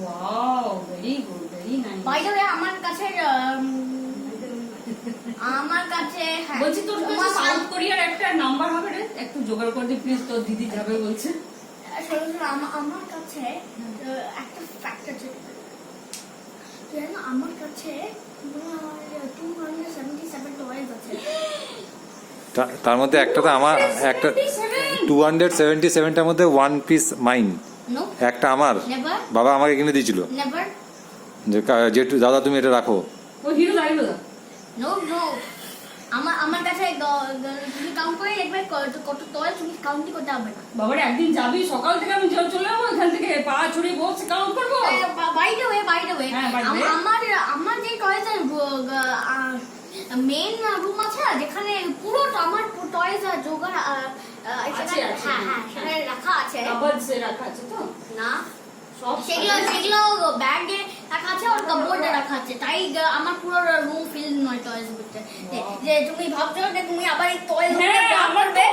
Wow, very good, very nice. By the way আমার কাছে হ্যাঁ বলছি তোর কাছে সাউথ কোরিয়ার একটা নাম্বার হবে রে, একটু জোগাড় করে দে প্লিজ, তোর দিদি যাবে বলছে। আমার কাছে একটা ফ্যাক্টর আছে, আমার কাছে 277 টয়েস আছে। তার মধ্যে একটা তো আমার, একটা 277টার মধ্যে ওয়ান পিস মাইন, নো একটা আমার, নেভার বাবা আমাকে কিনে দিয়েছিল, নেভার যে দাদা তুমি এটা রাখো। ও হিরো দাঁড়িয়ে দাদা। নো আমার কাছে তুমি কাউন্ট করে দেখবে কত টয়েস, তুমি কাউন্টই করতে হবে না। বাবারে একদিন যাবি, সকাল থেকে আমি চলে যাবো এখান থেকে, পা ছড়িয়ে বসে কাউন্ট করবো। বাই দ্য ওয়ে হ্যাঁ, by the way। আমার যে টয়েস মেন রুম আছে যেখানে পুরো আমার টয়েস জোগাড় আছে। হ্যাঁ সেখানে রাখা আছে। কাবার্ডসে রাখা আছে তো? না সব সেগুলো ব্যাগে রাখা আছে আর কাপড়ে রাখা আছে, তাই আমার পুরো রুম ফিল নয় টয়েস করতে। যে তুমি ভাবছো যে তুমি আবার এই টয়েস করবে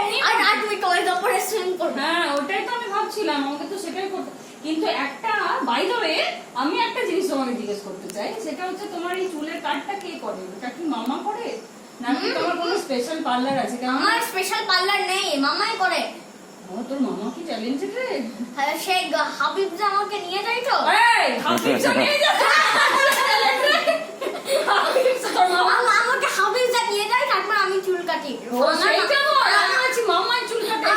আর তুমি টয়েস উপরে সুইং করবে। হ্যাঁ, ওটাই তো আমি ভাবছিলাম, আমাকে তো সেটাই করতে। কিন্তু একটা বাই দ্য ওয়ে, আমি একটা জিনিস তোমাকে জিজ্ঞেস করতে চাই, সেটা হচ্ছে তোমার এই চুলের কাটটা কে করে? ওটা কি মামা করে নাকি তোমার কোনো স্পেশাল পার্লার আছে? আমার স্পেশাল পার্লার নেই, মামাই করে। ও, তোর মামা কি ট্যালেন্টেড রে। হ্যাঁ, সে হাবিব যে আমাকে নিয়ে যায় তো। এই হাফিজ নিয়ে যা। হাফিজ তোর মামা। আমাকে হাবিব যে নিয়ে যায়, তারপর আমি চুল কাটি। ও সেইটা বল, আমি বলছি মামাই চুল কাটে।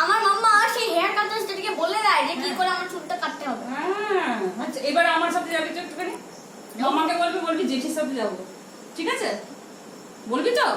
আমার মামা সেই হেয়ার কাটার যেটাকে বলে দেয় যে কি করে আমার চুলটা কাটতে হবে। হ্যাঁ, আচ্ছা এবার আমার সাথে যাবি তো একটুখানি? মামাকে বলবি জেঠির সাথে যাবো, ঠিক আছে? বলবি তো?